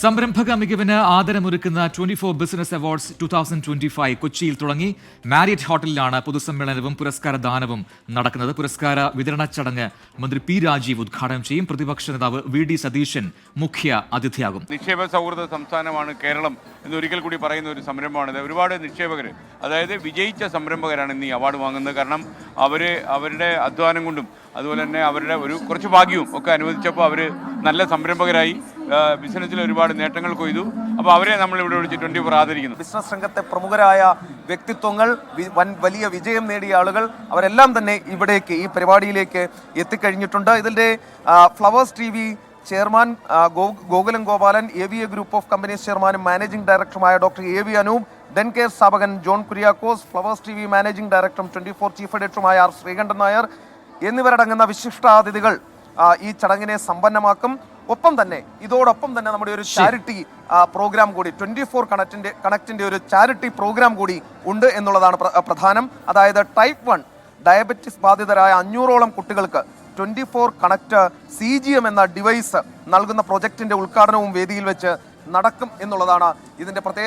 സംരംഭക മികവിന് ആദരമൊരുക്കുന്ന 24 business awards 2025 കൊച്ചിയിൽ തുടങ്ങി. മാരിയറ്റ് ഹോട്ടലിലാണ് പൊതുസമ്മേളനവും പുരസ്കാര ദാനവും നടക്കുന്നത്. പുരസ്കാര വിതരണ ചടങ്ങ് മന്ത്രി പി രാജീവ് ഉദ്ഘാടനം ചെയ്യും. പ്രതിപക്ഷ നേതാവ് VD സതീശൻ മുഖ്യ അതിഥിയാകും. നിക്ഷേപ സൗഹൃദ സംസ്ഥാനമാണ് കേരളം എന്നൊരിക്കൽ കൂടി പറയുന്ന ഒരു സംരംഭമാണിത്. ഒരുപാട് നിക്ഷേപകർ, അതായത് വിജയിച്ച സംരംഭകരാണ് ഇന്ന് ഈ അവാർഡ് വാങ്ങുന്നത്. കാരണം അവരുടെ അധ്വാനം കൊണ്ടും അതുപോലെ തന്നെ അവരുടെ കുറച്ച് ഭാഗ്യവും ഒക്കെ അനുവദിച്ചപ്പോൾ അവർ നല്ല സംരംഭകരായി ബിസിനസ്സിൽ ഒരുപാട് നേട്ടങ്ങൾ കൊയ്തു. അപ്പോൾ അവരെ നമ്മൾ ഇവിടെ വിളിച്ച് 24 ആദരിക്കുന്നു. ബിസിനസ് രംഗത്തെ പ്രമുഖരായ വ്യക്തിത്വങ്ങൾ, വലിയ വിജയം നേടിയ ആളുകൾ, അവരെല്ലാം തന്നെ ഇവിടേക്ക് ഈ പരിപാടിയിലേക്ക് എത്തിക്കഴിഞ്ഞിട്ടുണ്ട്. ഇതിൻ്റെ flowers TV chairman Gokulam Gopalan, AVA group of companies ചെയർമാനും മാനേജിംഗ് ഡയറക്ടറുമായ ഡോക്ടർ AV അനൂപ്, ഡെൻകെയർ സ്ഥാപകൻ John Kuriakose, flowers TV managing ഡയറക്ടറും 24 ചീഫ് എഡിറ്ററുമായ R ശ്രീകണ്ഠൻ നായർ എന്നിവരടങ്ങുന്ന വിശിഷ്ടാതിഥികൾ ഈ ചടങ്ങിനെ സമ്പന്നമാക്കും. ഇതോടൊപ്പം തന്നെ നമ്മുടെ ഒരു ചാരിറ്റി പ്രോഗ്രാം കൂടി 24 കണക്റ്റിന്റെ ഒരു ചാരിറ്റി പ്രോഗ്രാം കൂടി ഉണ്ട് എന്നുള്ളതാണ് പ്രധാനം. അതായത് ടൈപ്പ് 1 ഡയബറ്റിസ് ബാധിതരായ 500ഓളം കുട്ടികൾക്ക് 24 കണക്റ്റ് CGM എന്ന ഡിവൈസ് നൽകുന്ന പ്രൊജക്ടിന്റെ ഉദ്ഘാടനവും വേദിയിൽ വെച്ച് നടക്കും എന്നുള്ളതാണ് ഇതിന്റെ പ്രത്യേകത.